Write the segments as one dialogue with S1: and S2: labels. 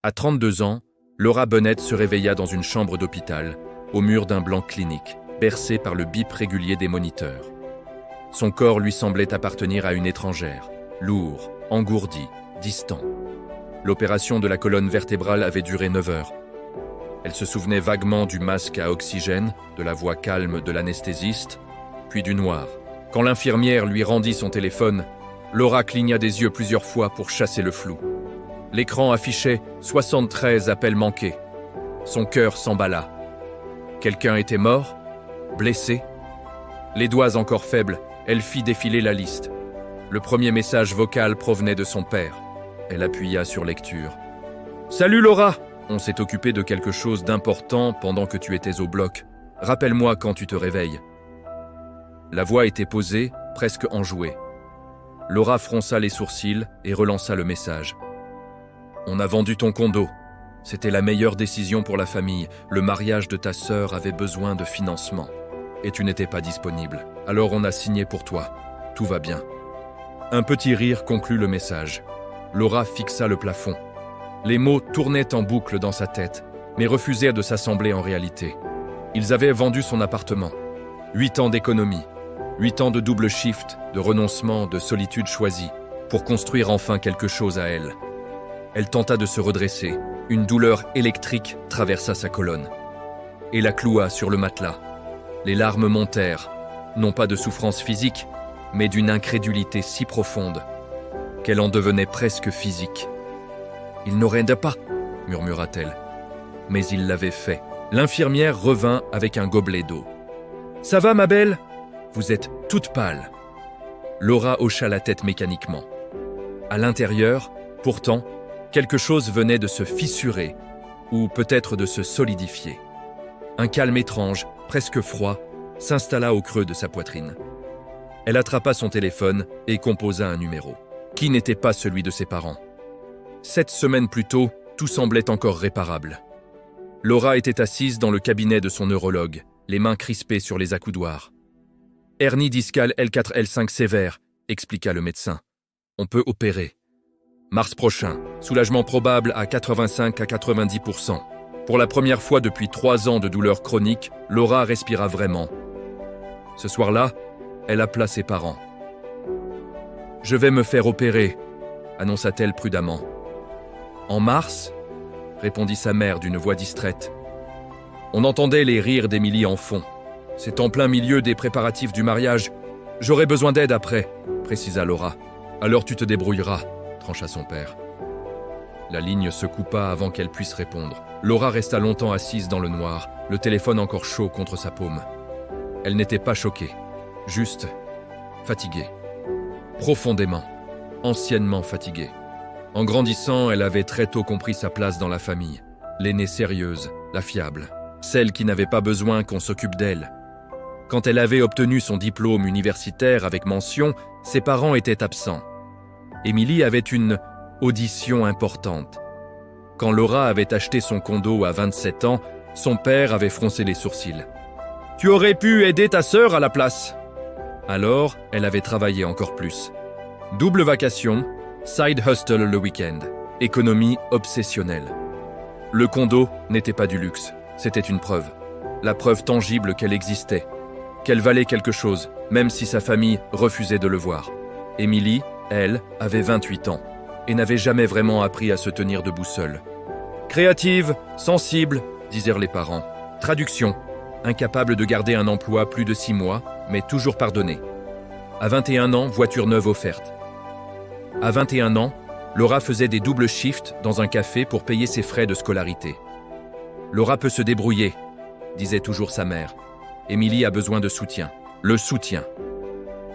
S1: À 32 ans, Laura Bennett se réveilla dans une chambre d'hôpital, au mur d'un blanc clinique, bercée par le bip régulier des moniteurs. Son corps lui semblait appartenir à une étrangère, lourd, engourdi, distant. L'opération de la colonne vertébrale avait duré 9 heures. Elle se souvenait vaguement du masque à oxygène, de la voix calme de l'anesthésiste, puis du noir. Quand l'infirmière lui rendit son téléphone, Laura cligna des yeux plusieurs fois pour chasser le flou. L'écran affichait 73 appels manqués. Son cœur s'emballa. Quelqu'un était mort? Blessé? Les doigts encore faibles, elle fit défiler la liste. Le premier message vocal provenait de son père. Elle appuya sur lecture. « Salut Laura! On s'est occupé de quelque chose d'important pendant que tu étais au bloc. Rappelle-moi quand tu te réveilles. » La voix était posée, presque enjouée. Laura fronça les sourcils et relança le message. « On a vendu ton condo. C'était la meilleure décision pour la famille. Le mariage de ta sœur avait besoin de financement. Et tu n'étais pas disponible. Alors on a signé pour toi. Tout va bien. » Un petit rire conclut le message. Laura fixa le plafond. Les mots tournaient en boucle dans sa tête, mais refusèrent de s'assembler en réalité. Ils avaient vendu son appartement. 8 ans d'économie, 8 ans de double shift, de renoncement, de solitude choisie, pour construire enfin quelque chose à elle. Elle tenta de se redresser. Une douleur électrique traversa sa colonne. Et la cloua sur le matelas. Les larmes montèrent, non pas de souffrance physique, mais d'une incrédulité si profonde qu'elle en devenait presque physique. « Il n'aurait pas » murmura-t-elle. Mais il l'avait fait. L'infirmière revint avec un gobelet d'eau. « Ça va, ma belle ? Vous êtes toute pâle. » Laura hocha la tête mécaniquement. À l'intérieur, pourtant, quelque chose venait de se fissurer, ou peut-être de se solidifier. Un calme étrange, presque froid, s'installa au creux de sa poitrine. Elle attrapa son téléphone et composa un numéro, qui n'était pas celui de ses parents. 7 semaines plus tôt, tout semblait encore réparable. Laura était assise dans le cabinet de son neurologue, les mains crispées sur les accoudoirs. « Hernie discale L4-L5 sévère », expliqua le médecin. « On peut opérer. Mars prochain, soulagement probable à 85 à 90%. Pour la première fois depuis 3 ans de douleur chronique, Laura respira vraiment. Ce soir-là, elle appela ses parents. « Je vais me faire opérer », annonça-t-elle prudemment. « En mars ?» répondit sa mère d'une voix distraite. On entendait les rires d'Émilie en fond. « C'est en plein milieu des préparatifs du mariage. J'aurai besoin d'aide après », précisa Laura. « Alors tu te débrouilleras », trancha son père. La ligne se coupa avant qu'elle puisse répondre. Laura resta longtemps assise dans le noir, le téléphone encore chaud contre sa paume. Elle n'était pas choquée, juste fatiguée. Profondément, anciennement fatiguée. En grandissant, elle avait très tôt compris sa place dans la famille. L'aînée sérieuse, la fiable, celle qui n'avait pas besoin qu'on s'occupe d'elle. Quand elle avait obtenu son diplôme universitaire avec mention, ses parents étaient absents. Émilie avait une audition importante. Quand Laura avait acheté son condo à 27 ans, son père avait froncé les sourcils. « Tu aurais pu aider ta sœur à la place !» Alors, elle avait travaillé encore plus. Double vacation, side hustle le week-end, économie obsessionnelle. Le condo n'était pas du luxe, c'était une preuve. La preuve tangible qu'elle existait, qu'elle valait quelque chose, même si sa famille refusait de le voir. Émilie, elle, avait 28 ans et n'avait jamais vraiment appris à se tenir debout seule. Créative, sensible, disèrent les parents. Traduction, incapable de garder un emploi plus de 6 mois, mais toujours pardonnée. À 21 ans, voiture neuve offerte. À 21 ans, Laura faisait des doubles shifts dans un café pour payer ses frais de scolarité. Laura peut se débrouiller, disait toujours sa mère. Émilie a besoin de soutien. Le soutien.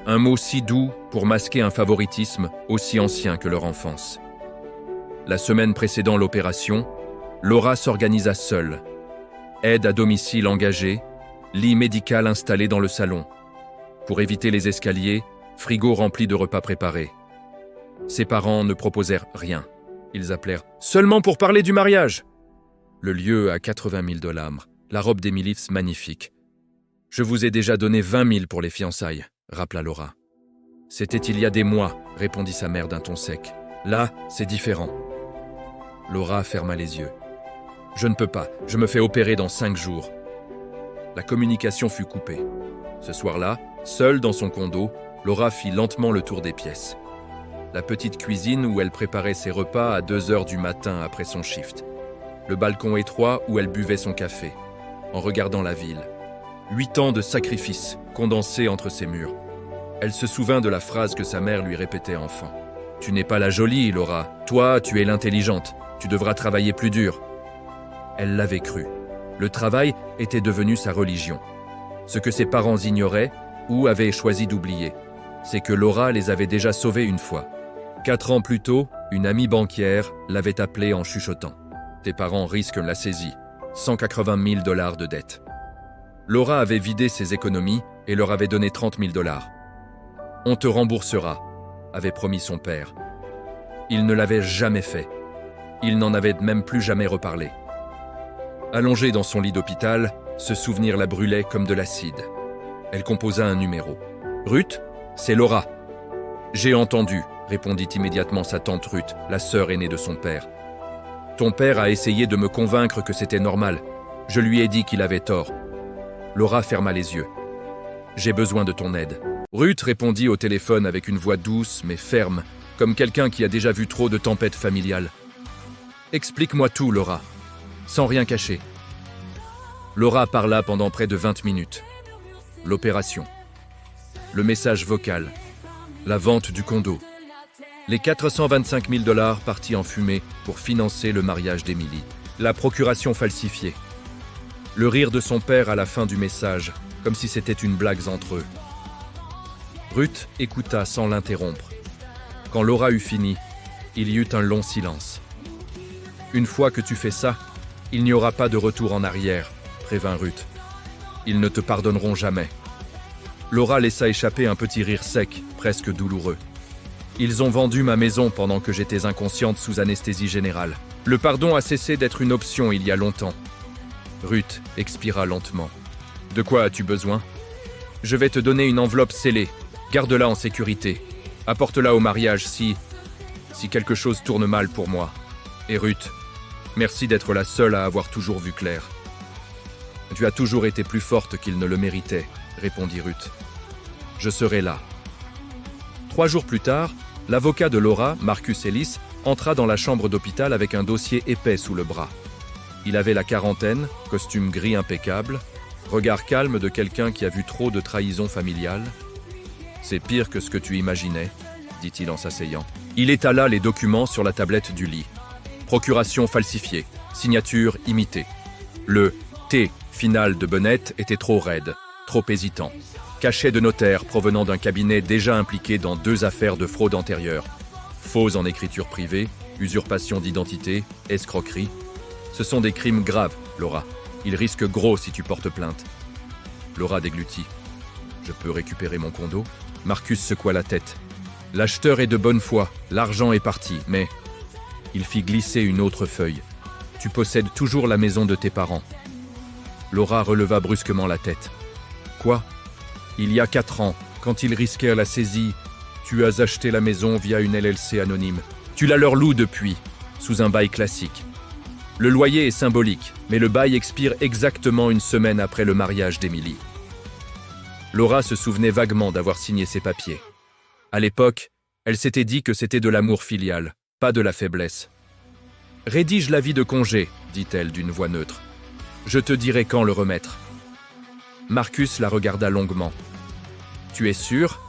S1: Un mot si doux pour masquer un favoritisme aussi ancien que leur enfance. La semaine précédant l'opération, Laura s'organisa seule. Aide à domicile engagée, lit médical installé dans le salon. Pour éviter les escaliers, frigo rempli de repas préparés. Ses parents ne proposèrent rien. Ils appelèrent « seulement pour parler du mariage !» Le lieu à 80 000 $, la robe d'Émilie magnifique. « Je vous ai déjà donné 20 000 pour les fiançailles », rappela Laura. « C'était il y a des mois », répondit sa mère d'un ton sec. « Là, c'est différent. » Laura ferma les yeux. « Je ne peux pas, je me fais opérer dans 5 jours. » La communication fut coupée. Ce soir-là, seule dans son condo, Laura fit lentement le tour des pièces. La petite cuisine où elle préparait ses repas à 2 heures du matin après son shift. Le balcon étroit où elle buvait son café, en regardant la ville. 8 ans de sacrifice condensés entre ses murs. Elle se souvint de la phrase que sa mère lui répétait enfant. « Tu n'es pas la jolie, Laura. Toi, tu es l'intelligente. Tu devras travailler plus dur. » Elle l'avait cru. Le travail était devenu sa religion. Ce que ses parents ignoraient ou avaient choisi d'oublier, c'est que Laura les avait déjà sauvés une fois. 4 ans plus tôt, une amie banquière l'avait appelée en chuchotant. « Tes parents risquent la saisie. 180 000 $ de dette. » Laura avait vidé ses économies et leur avait donné 30 000 $. « On te remboursera », avait promis son père. Il ne l'avait jamais fait. Il n'en avait même plus jamais reparlé. Allongée dans son lit d'hôpital, ce souvenir la brûlait comme de l'acide. Elle composa un numéro. « Ruth, c'est Laura. »« J'ai entendu », répondit immédiatement sa tante Ruth, la sœur aînée de son père. « Ton père a essayé de me convaincre que c'était normal. Je lui ai dit qu'il avait tort. » Laura ferma les yeux. « J'ai besoin de ton aide. » Ruth répondit au téléphone avec une voix douce mais ferme, comme quelqu'un qui a déjà vu trop de tempêtes familiales. « Explique-moi tout, Laura. » Sans rien cacher. Laura parla pendant près de 20 minutes. L'opération. Le message vocal. La vente du condo. Les 425 000 $ partis en fumée pour financer le mariage d'Emily. La procuration falsifiée. Le rire de son père à la fin du message, comme si c'était une blague entre eux. Ruth écouta sans l'interrompre. Quand Laura eut fini, il y eut un long silence. « Une fois que tu fais ça, il n'y aura pas de retour en arrière, » prévint Ruth. « Ils ne te pardonneront jamais. » Laura laissa échapper un petit rire sec, presque douloureux. « Ils ont vendu ma maison pendant que j'étais inconsciente sous anesthésie générale. Le pardon a cessé d'être une option il y a longtemps. » Ruth expira lentement. « De quoi as-tu besoin ? Je vais te donner une enveloppe scellée. Garde-la en sécurité. Apporte-la au mariage si quelque chose tourne mal pour moi. Et Ruth, merci d'être la seule à avoir toujours vu clair. » « Tu as toujours été plus forte qu'il ne le méritait, » répondit Ruth. « Je serai là. » 3 jours plus tard, l'avocat de Laura, Marcus Ellis, entra dans la chambre d'hôpital avec un dossier épais sous le bras. Il avait la quarantaine, costume gris impeccable, regard calme de quelqu'un qui a vu trop de trahisons familiales. « C'est pire que ce que tu imaginais, » dit-il en s'asseyant. Il étala les documents sur la tablette du lit. Procuration falsifiée, signature imitée. Le « T » final de Bennett était trop raide, trop hésitant. Cachet de notaire provenant d'un cabinet déjà impliqué dans 2 affaires de fraude antérieure. Faux en écriture privée, usurpation d'identité, escroquerie. Ce sont des crimes graves, Laura. Ils risquent gros si tu portes plainte. Laura déglutit. Je peux récupérer mon condo ? Marcus secoua la tête. L'acheteur est de bonne foi, l'argent est parti, mais... Il fit glisser une autre feuille. Tu possèdes toujours la maison de tes parents. Laura releva brusquement la tête. Quoi ? Il y a 4 ans, quand ils risquèrent la saisie, tu as acheté la maison via une LLC anonyme. Tu la leur loues depuis, sous un bail classique. Le loyer est symbolique, mais le bail expire exactement 1 semaine après le mariage d'Emily. Laura se souvenait vaguement d'avoir signé ces papiers. À l'époque, elle s'était dit que c'était de l'amour filial, pas de la faiblesse. « Rédige l'avis de congé, » dit-elle d'une voix neutre. « Je te dirai quand le remettre. » Marcus la regarda longuement. « Tu es sûr ?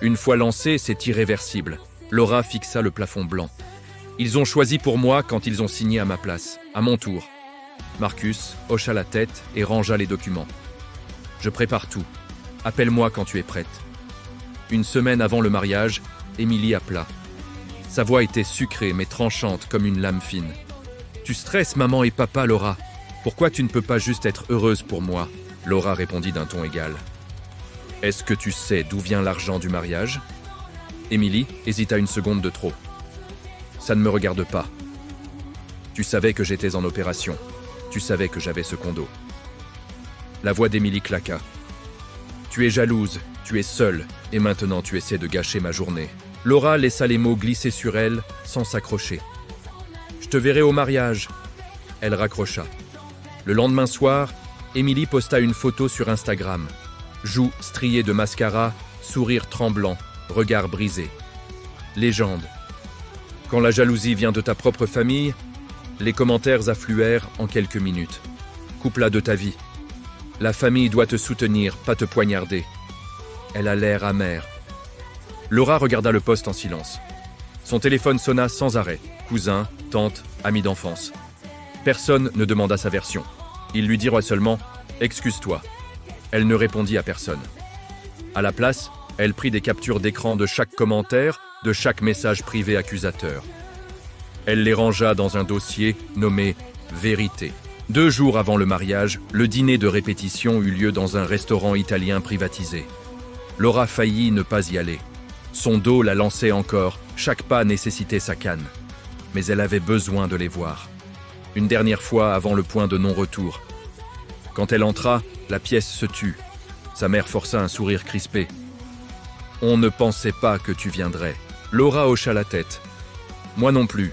S1: Une fois lancé, c'est irréversible. » Laura fixa le plafond blanc. « Ils ont choisi pour moi quand ils ont signé à ma place, à mon tour. » Marcus hocha la tête et rangea les documents. « Je prépare tout. Appelle-moi quand tu es prête. » 1 semaine avant le mariage, Emily appela. Sa voix était sucrée mais tranchante comme une lame fine. « Tu stresses maman et papa, Laura. Pourquoi tu ne peux pas juste être heureuse pour moi ?» Laura répondit d'un ton égal. « Est-ce que tu sais d'où vient l'argent du mariage ?» Emily hésita 1 seconde de trop. « Ça ne me regarde pas. Tu savais que j'étais en opération. Tu savais que j'avais ce condo. » La voix d'Emily claqua. « Tu es jalouse, tu es seule, et maintenant tu essaies de gâcher ma journée. » Laura laissa les mots glisser sur elle sans s'accrocher. « Je te verrai au mariage. » Elle raccrocha. Le lendemain soir, Émilie posta une photo sur Instagram. Joues striées de mascara, sourire tremblant, regard brisé. Légende. Quand la jalousie vient de ta propre famille, les commentaires affluèrent en quelques minutes. Coupe-la de ta vie. La famille doit te soutenir, pas te poignarder. Elle a l'air amère. Laura regarda le post en silence. Son téléphone sonna sans arrêt. Cousin, tante, ami d'enfance. Personne ne demanda sa version. Il lui dira seulement « Excuse-toi ». Elle ne répondit à personne. À la place, elle prit des captures d'écran de chaque commentaire, de chaque message privé accusateur. Elle les rangea dans un dossier nommé « Vérité ». 2 jours avant le mariage, le dîner de répétition eut lieu dans un restaurant italien privatisé. Laura faillit ne pas y aller. Son dos la lançait encore, chaque pas nécessitait sa canne. Mais elle avait besoin de les voir. Une dernière fois avant le point de non-retour. Quand elle entra, la pièce se tut. Sa mère força un sourire crispé. « On ne pensait pas que tu viendrais. » Laura hocha la tête. « Moi non plus. »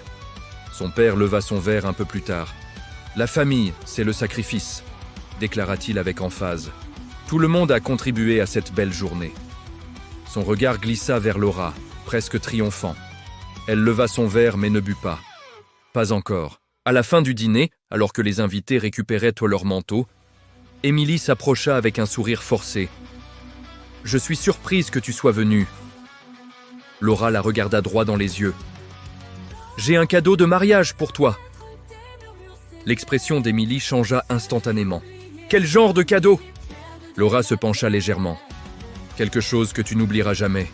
S1: Son père leva son verre un peu plus tard. « La famille, c'est le sacrifice, » déclara-t-il avec emphase. Tout le monde a contribué à cette belle journée. Son regard glissa vers Laura, presque triomphant. Elle leva son verre mais ne but pas. Pas encore. À la fin du dîner, alors que les invités récupéraient tous leurs manteaux, Émilie s'approcha avec un sourire forcé. « Je suis surprise que tu sois venue. » Laura la regarda droit dans les yeux. « J'ai un cadeau de mariage pour toi. » L'expression d'Émilie changea instantanément. « Quel genre de cadeau ?» Laura se pencha légèrement. « Quelque chose que tu n'oublieras jamais. »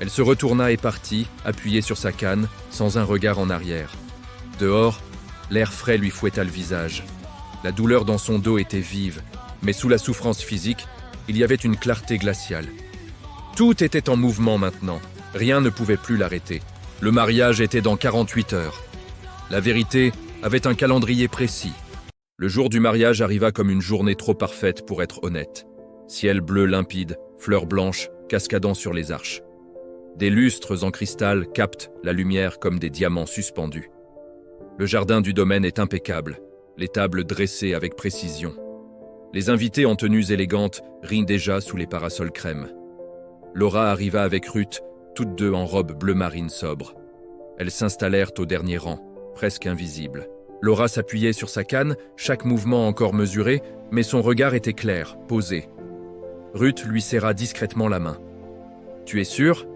S1: Elle se retourna et partit, appuyée sur sa canne, sans un regard en arrière. Dehors, l'air frais lui fouetta le visage. La douleur dans son dos était vive, mais sous la souffrance physique, il y avait une clarté glaciale. Tout était en mouvement maintenant. Rien ne pouvait plus l'arrêter. Le mariage était dans 48 heures. La vérité avait un calendrier précis. Le jour du mariage arriva comme une journée trop parfaite pour être honnête. Ciel bleu limpide, fleurs blanches cascadant sur les arches. Des lustres en cristal captent la lumière comme des diamants suspendus. Le jardin du domaine est impeccable, les tables dressées avec précision. Les invités en tenues élégantes rient déjà sous les parasols crème. Laura arriva avec Ruth, toutes deux en robe bleu marine sobre. Elles s'installèrent au dernier rang, presque invisibles. Laura s'appuyait sur sa canne, chaque mouvement encore mesuré, mais son regard était clair, posé. Ruth lui serra discrètement la main. « Tu es sûr ? » ?»«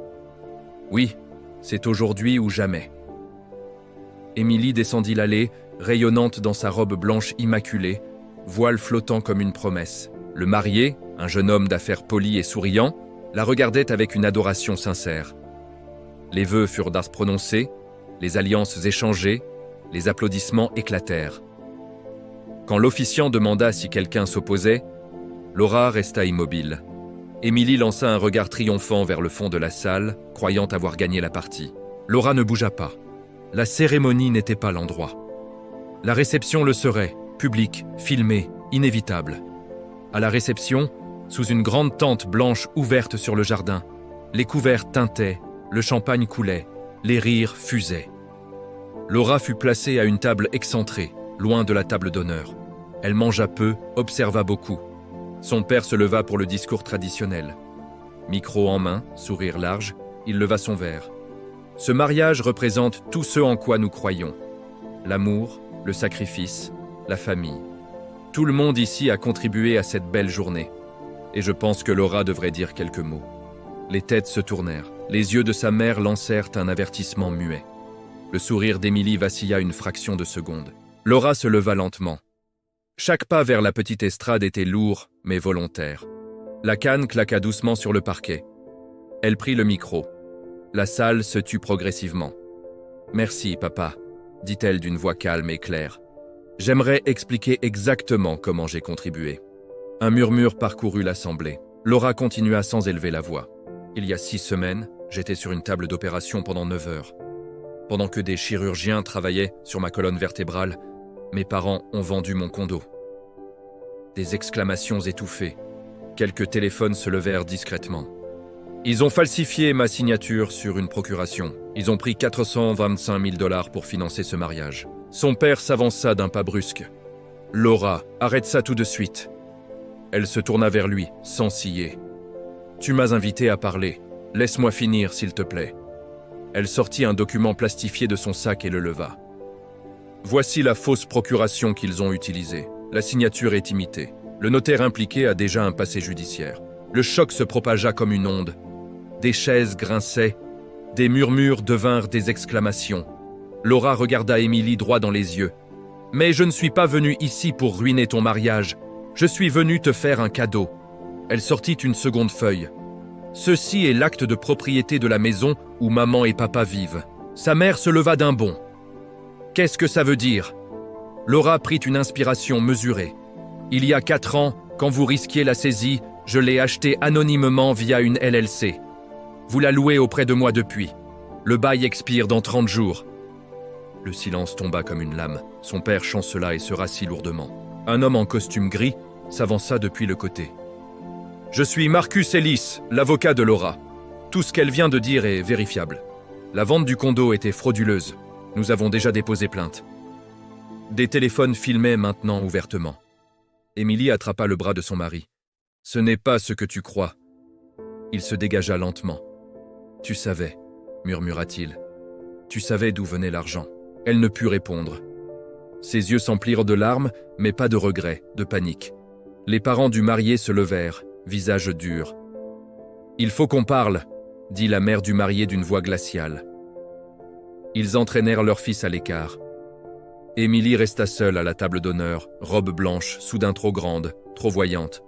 S1: Oui, c'est aujourd'hui ou jamais. » Émilie descendit l'allée, rayonnante dans sa robe blanche immaculée, voile flottant comme une promesse. Le marié, un jeune homme d'affaires poli et souriant, la regardait avec une adoration sincère. Les vœux furent prononcés, les alliances échangées, les applaudissements éclatèrent. Quand l'officiant demanda si quelqu'un s'opposait, Laura resta immobile. Émilie lança un regard triomphant vers le fond de la salle, croyant avoir gagné la partie. Laura ne bougea pas. La cérémonie n'était pas l'endroit. La réception le serait, publique, filmée, inévitable. À la réception, sous une grande tente blanche ouverte sur le jardin, les couverts tintaient, le champagne coulait, les rires fusaient. Laura fut placée à une table excentrée, loin de la table d'honneur. Elle mangea peu, observa beaucoup. Son père se leva pour le discours traditionnel. Micro en main, sourire large, il leva son verre. Ce mariage représente tout ce en quoi nous croyons. L'amour, le sacrifice, la famille. Tout le monde ici a contribué à cette belle journée. Et je pense que Laura devrait dire quelques mots. Les têtes se tournèrent. Les yeux de sa mère lancèrent un avertissement muet. Le sourire d'Émilie vacilla une fraction de seconde. Laura se leva lentement. Chaque pas vers la petite estrade était lourd, mais volontaire. La canne claqua doucement sur le parquet. Elle prit le micro. La salle se tut progressivement. « Merci, papa », dit-elle d'une voix calme et claire. « J'aimerais expliquer exactement comment j'ai contribué. » Un murmure parcourut l'assemblée. Laura continua sans élever la voix. « Il y a 6 semaines, j'étais sur une table d'opération pendant 9 heures. Pendant que des chirurgiens travaillaient sur ma colonne vertébrale, mes parents ont vendu mon condo. » Des exclamations étouffées. Quelques téléphones se levèrent discrètement. Ils ont falsifié ma signature sur une procuration. Ils ont pris 425 000 $ pour financer ce mariage. Son père s'avança d'un pas brusque. « Laura, arrête ça tout de suite. » Elle se tourna vers lui, sans ciller. « Tu m'as invité à parler. Laisse-moi finir, s'il te plaît. » Elle sortit un document plastifié de son sac et le leva. « Voici la fausse procuration qu'ils ont utilisée. La signature est imitée. Le notaire impliqué a déjà un passé judiciaire. » Le choc se propagea comme une onde. Des chaises grinçaient, des murmures devinrent des exclamations. Laura regarda Émilie droit dans les yeux. « Mais je ne suis pas venue ici pour ruiner ton mariage. Je suis venue te faire un cadeau. » Elle sortit une seconde feuille. « Ceci est l'acte de propriété de la maison où maman et papa vivent. » Sa mère se leva d'un bond. « Qu'est-ce que ça veut dire ?» Laura prit une inspiration mesurée. « Il y a 4 ans, quand vous risquiez la saisie, je l'ai acheté anonymement via une LLC. Vous la louez auprès de moi depuis. Le bail expire dans 30 jours. » Le silence tomba comme une lame. Son père chancela et se rassit lourdement. Un homme en costume gris s'avança depuis le côté. « Je suis Marcus Ellis, l'avocat de Laura. Tout ce qu'elle vient de dire est vérifiable. La vente du condo était frauduleuse. Nous avons déjà déposé plainte. » Des téléphones filmaient maintenant ouvertement. Émilie attrapa le bras de son mari. « Ce n'est pas ce que tu crois. » Il se dégagea lentement. « Tu savais, » murmura-t-il. « Tu savais d'où venait l'argent. » Elle ne put répondre. Ses yeux s'emplirent de larmes, mais pas de regret, de panique. Les parents du marié se levèrent, visage dur. « Il faut qu'on parle », dit la mère du marié d'une voix glaciale. Ils entraînèrent leur fils à l'écart. Émilie resta seule à la table d'honneur, robe blanche, soudain trop grande, trop voyante.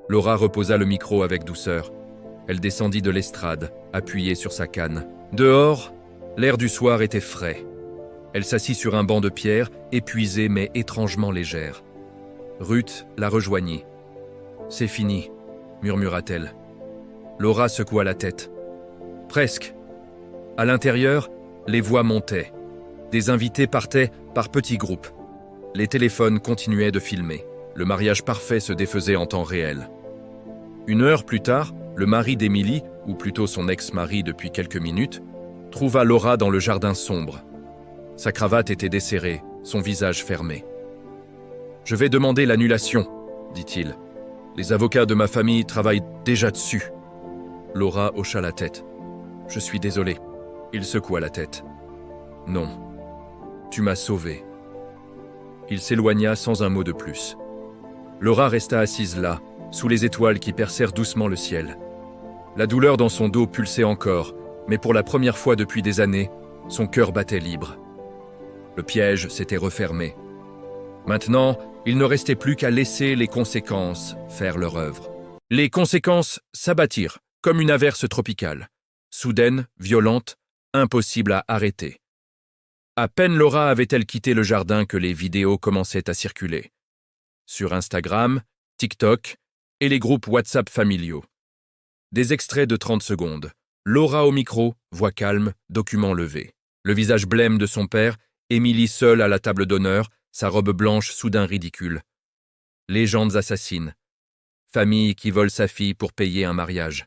S1: Laura reposa le micro avec douceur. Elle descendit de l'estrade, appuyée sur sa canne. Dehors, l'air du soir était frais. Elle s'assit sur un banc de pierre, épuisée mais étrangement légère. Ruth la rejoignit. « C'est fini », murmura-t-elle. Laura secoua la tête. « Presque. » À l'intérieur, les voix montaient. Des invités partaient par petits groupes. Les téléphones continuaient de filmer. Le mariage parfait se défaisait en temps réel. 1 heure plus tard, le mari d'Émilie, ou plutôt son ex-mari depuis quelques minutes, trouva Laura dans le jardin sombre. Sa cravate était desserrée, son visage fermé. « Je vais demander l'annulation, » dit-il. « Les avocats de ma famille travaillent déjà dessus. » Laura hocha la tête. « Je suis désolé. » Il secoua la tête. « Non. Tu m'as sauvé. » Il s'éloigna sans un mot de plus. Laura resta assise là, sous les étoiles qui percèrent doucement le ciel. La douleur dans son dos pulsait encore, mais pour la première fois depuis des années, son cœur battait libre. Le piège s'était refermé. Maintenant, il ne restait plus qu'à laisser les conséquences faire leur œuvre. Les conséquences s'abattirent, comme une averse tropicale. Soudaine, violente, impossible à arrêter. À peine Laura avait-elle quitté le jardin que les vidéos commençaient à circuler. Sur Instagram, TikTok et les groupes WhatsApp familiaux. Des extraits de 30 secondes. Laura au micro, voix calme, document levé. Le visage blême de son père, Émilie seule à la table d'honneur, sa robe blanche soudain ridicule. Légendes assassines. Famille qui vole sa fille pour payer un mariage.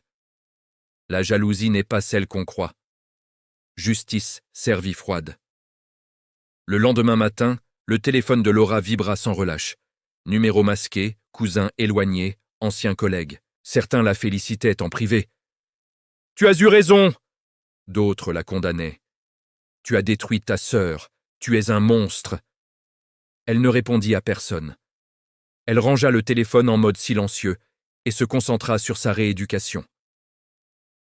S1: La jalousie n'est pas celle qu'on croit. Justice servie froide. Le lendemain matin, le téléphone de Laura vibra sans relâche. Numéro masqué, cousin éloigné, ancien collègue. Certains la félicitaient en privé. « Tu as eu raison !» D'autres la condamnaient. « Tu as détruit ta sœur. Tu es un monstre. » Elle ne répondit à personne. Elle rangea le téléphone en mode silencieux et se concentra sur sa rééducation.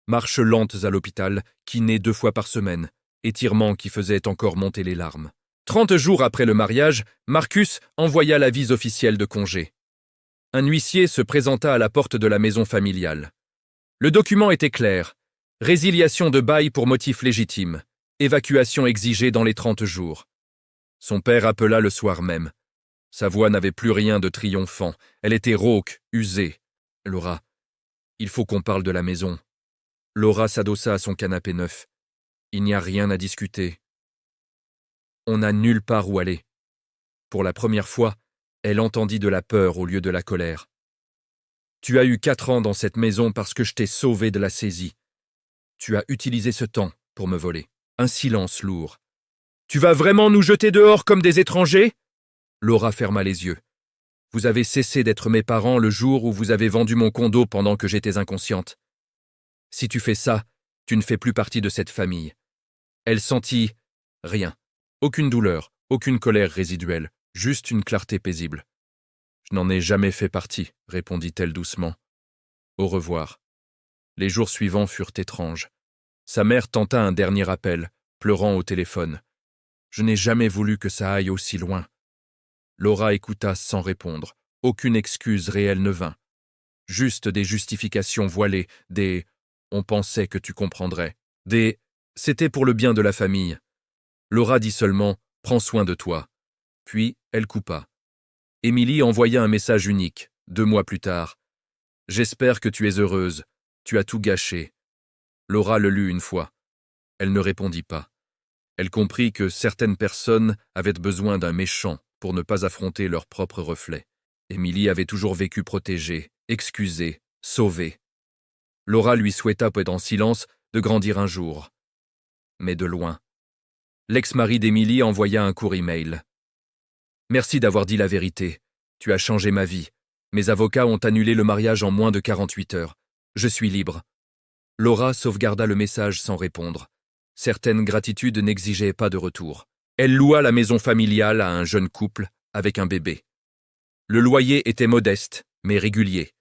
S1: Marches lentes à l'hôpital, kiné 2 fois par semaine, étirements qui faisaient encore monter les larmes. 30 jours après le mariage, Marcus envoya l'avis officiel de congé. Un huissier se présenta à la porte de la maison familiale. Le document était clair. Résiliation de bail pour motif légitime. Évacuation exigée dans les 30 jours. Son père appela le soir même. Sa voix n'avait plus rien de triomphant. Elle était rauque, usée. « Laura, il faut qu'on parle de la maison. » Laura s'adossa à son canapé neuf. « Il n'y a rien à discuter. On n'a nulle part où aller. » Pour la première fois, elle entendit de la peur au lieu de la colère. « Tu as eu 4 ans dans cette maison parce que je t'ai sauvé de la saisie. Tu as utilisé ce temps pour me voler. Un silence lourd. Tu vas vraiment nous jeter dehors comme des étrangers? Laura ferma les yeux. Vous avez cessé d'être mes parents le jour où vous avez vendu mon condo pendant que j'étais inconsciente. Si tu fais ça, tu ne fais plus partie de cette famille. Elle sentit rien. Aucune douleur, aucune colère résiduelle, juste une clarté paisible. Je n'en ai jamais fait partie, répondit-elle doucement. Au revoir. Les jours suivants furent étranges. Sa mère tenta un dernier appel, pleurant au téléphone. Je n'ai jamais voulu que ça aille aussi loin. Laura écouta sans répondre. Aucune excuse réelle ne vint. Juste des justifications voilées, des « on pensait que tu comprendrais », des « c'était pour le bien de la famille ». Laura dit seulement « prends soin de toi ». Puis elle coupa. Émilie envoya un message unique, 2 mois plus tard. « J'espère que tu es heureuse. Tu as tout gâché. » Laura le lut une fois. Elle ne répondit pas. Elle comprit que certaines personnes avaient besoin d'un méchant pour ne pas affronter leur propre reflet. Émilie avait toujours vécu protégée, excusée, sauvée. Laura lui souhaita, en silence, de grandir un jour. Mais de loin. L'ex-mari d'Émilie envoya un court email. « Merci d'avoir dit la vérité. Tu as changé ma vie. Mes avocats ont annulé le mariage en moins de 48 heures. Je suis libre. » Laura sauvegarda le message sans répondre. Certaines gratitudes n'exigeaient pas de retour. Elle loua la maison familiale à un jeune couple avec un bébé. Le loyer était modeste, mais régulier.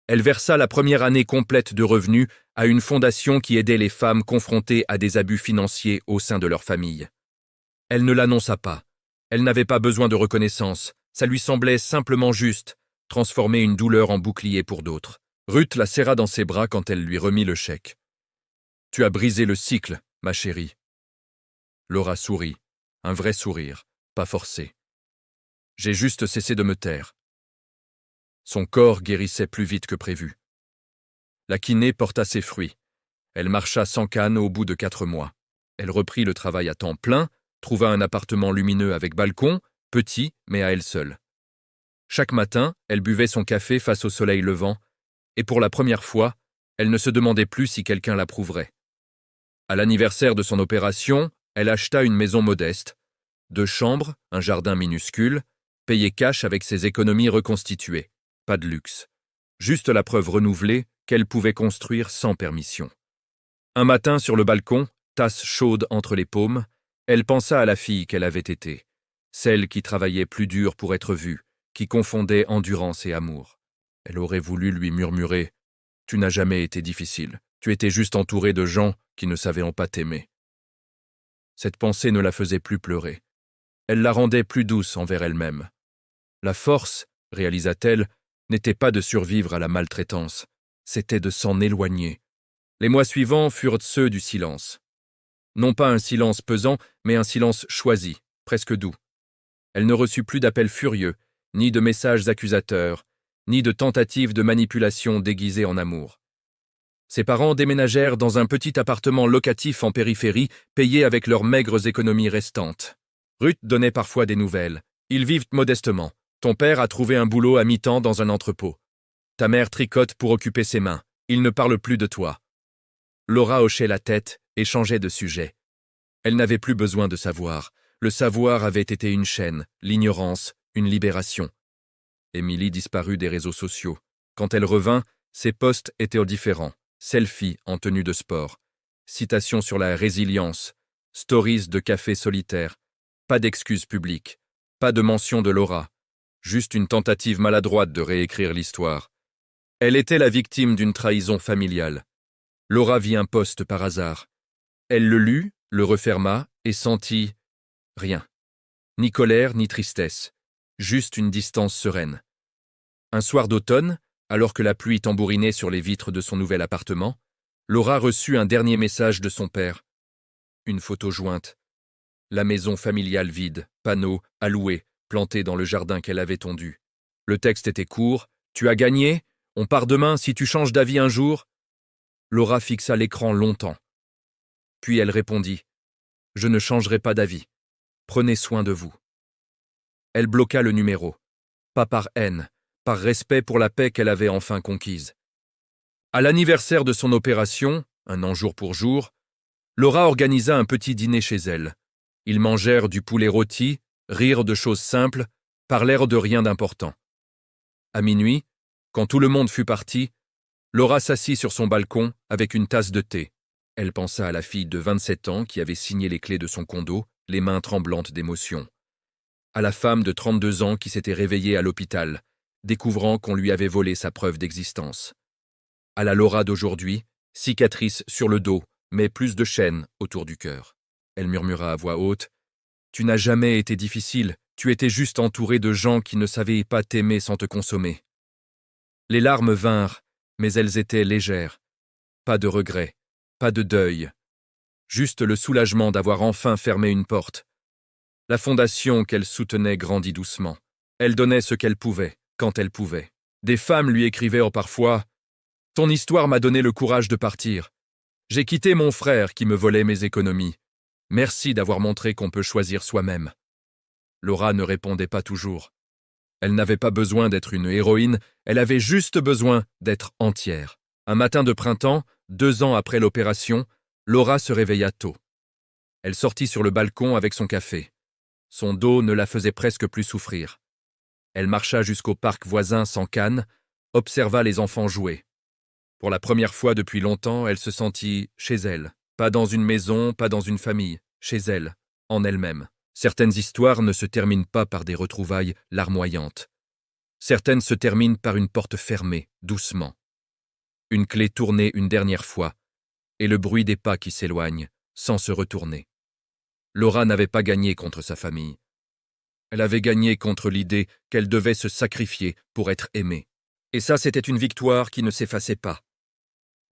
S1: Elle versa la première année complète de revenus à une fondation qui aidait les femmes confrontées à des abus financiers au sein de leur famille. Elle ne l'annonça pas. Elle n'avait pas besoin de reconnaissance. Ça lui semblait simplement juste, transformer une douleur en bouclier pour d'autres. Ruth la serra dans ses bras quand elle lui remit le chèque. « Tu as brisé le cycle, ma chérie. » Laura sourit, un vrai sourire, pas forcé. « J'ai juste cessé de me taire. » Son corps guérissait plus vite que prévu. La kiné porta ses fruits. Elle marcha sans canne au bout de 4 mois. Elle reprit le travail à temps plein, trouva un appartement lumineux avec balcon, petit mais à elle seule. Chaque matin, elle buvait son café face au soleil levant, et pour la première fois, elle ne se demandait plus si quelqu'un l'approuverait. À l'anniversaire de son opération, elle acheta une maison modeste, 2 chambres, un jardin minuscule, payée cash avec ses économies reconstituées. Pas de luxe. Juste la preuve renouvelée qu'elle pouvait construire sans permission. Un matin, sur le balcon, tasse chaude entre les paumes, elle pensa à la fille qu'elle avait été, celle qui travaillait plus dur pour être vue, qui confondait endurance et amour. Elle aurait voulu lui murmurer « Tu n'as jamais été difficile, tu étais juste entouré de gens qui ne savaient pas t'aimer. » Cette pensée ne la faisait plus pleurer. Elle la rendait plus douce envers elle-même. La force, réalisa-t-elle, n'était pas de survivre à la maltraitance, c'était de s'en éloigner. Les mois suivants furent ceux du silence. Non pas un silence pesant, mais un silence choisi, presque doux. Elle ne reçut plus d'appels furieux, ni de messages accusateurs, ni de tentatives de manipulation déguisées en amour. Ses parents déménagèrent dans un petit appartement locatif en périphérie, payé avec leurs maigres économies restantes. Ruth donnait parfois des nouvelles. Ils vivent modestement. Ton père a trouvé un boulot à mi-temps dans un entrepôt. Ta mère tricote pour occuper ses mains. Il ne parle plus de toi. Laura hochait la tête et changeait de sujet. Elle n'avait plus besoin de savoir. Le savoir avait été une chaîne, l'ignorance, une libération. Émilie disparut des réseaux sociaux. Quand elle revint, ses posts étaient différents. Selfies en tenue de sport. Citations sur la résilience. Stories de café solitaire. Pas d'excuses publiques. Pas de mention de Laura. Juste une tentative maladroite de réécrire l'histoire. Elle était la victime d'une trahison familiale. Laura vit un post par hasard. Elle le lut, le referma et sentit rien. Ni colère, ni tristesse. Juste une distance sereine. Un soir d'automne, alors que la pluie tambourinait sur les vitres de son nouvel appartement, Laura reçut un dernier message de son père. Une photo jointe. La maison familiale vide, panneaux, à louer, plantés dans le jardin qu'elle avait tondu. Le texte était court. « Tu as gagné ? On part demain si tu changes d'avis un jour ?» Laura fixa l'écran longtemps. Puis elle répondit « Je ne changerai pas d'avis. Prenez soin de vous. » Elle bloqua le numéro. Pas par haine, par respect pour la paix qu'elle avait enfin conquise. À l'anniversaire de son opération, Un an jour pour jour, Laura organisa un petit dîner chez elle. Ils mangèrent du poulet rôti, rirent de choses simples, parlèrent de rien d'important. À minuit, quand tout le monde fut parti, Laura s'assit sur son balcon avec une tasse de thé. Elle pensa à la fille de 27 ans qui avait signé les clés de son condo, les mains tremblantes d'émotion. À la femme de 32 ans qui s'était réveillée à l'hôpital, découvrant qu'on lui avait volé sa preuve d'existence. À la Laura d'aujourd'hui, cicatrice sur le dos, mais plus de chaînes autour du cœur. Elle murmura à voix haute « Tu n'as jamais été difficile, tu étais juste entouré de gens qui ne savaient pas t'aimer sans te consommer. » Les larmes vinrent, mais elles étaient légères. Pas de regret, pas de deuil. Juste le soulagement d'avoir enfin fermé une porte. La fondation qu'elle soutenait grandit doucement. Elle donnait ce qu'elle pouvait, quand elle pouvait. Des femmes lui écrivaient parfois « Ton histoire m'a donné le courage de partir. J'ai quitté mon frère qui me volait mes économies. Merci d'avoir montré qu'on peut choisir soi-même. » Laura ne répondait pas toujours. Elle n'avait pas besoin d'être une héroïne, elle avait juste besoin d'être entière. Un matin de printemps, 2 ans après l'opération, Laura se réveilla tôt. Elle sortit sur le balcon avec son café. Son dos ne la faisait presque plus souffrir. Elle marcha jusqu'au parc voisin sans canne, observa les enfants jouer. Pour la première fois depuis longtemps, elle se sentit chez elle. Pas dans une maison, pas dans une famille, chez elle, en elle-même. Certaines histoires ne se terminent pas par des retrouvailles larmoyantes. Certaines se terminent par une porte fermée, doucement. Une clé tournée une dernière fois, et le bruit des pas qui s'éloignent, sans se retourner. Laura n'avait pas gagné contre sa famille. Elle avait gagné contre l'idée qu'elle devait se sacrifier pour être aimée. Et ça, c'était une victoire qui ne s'effaçait pas.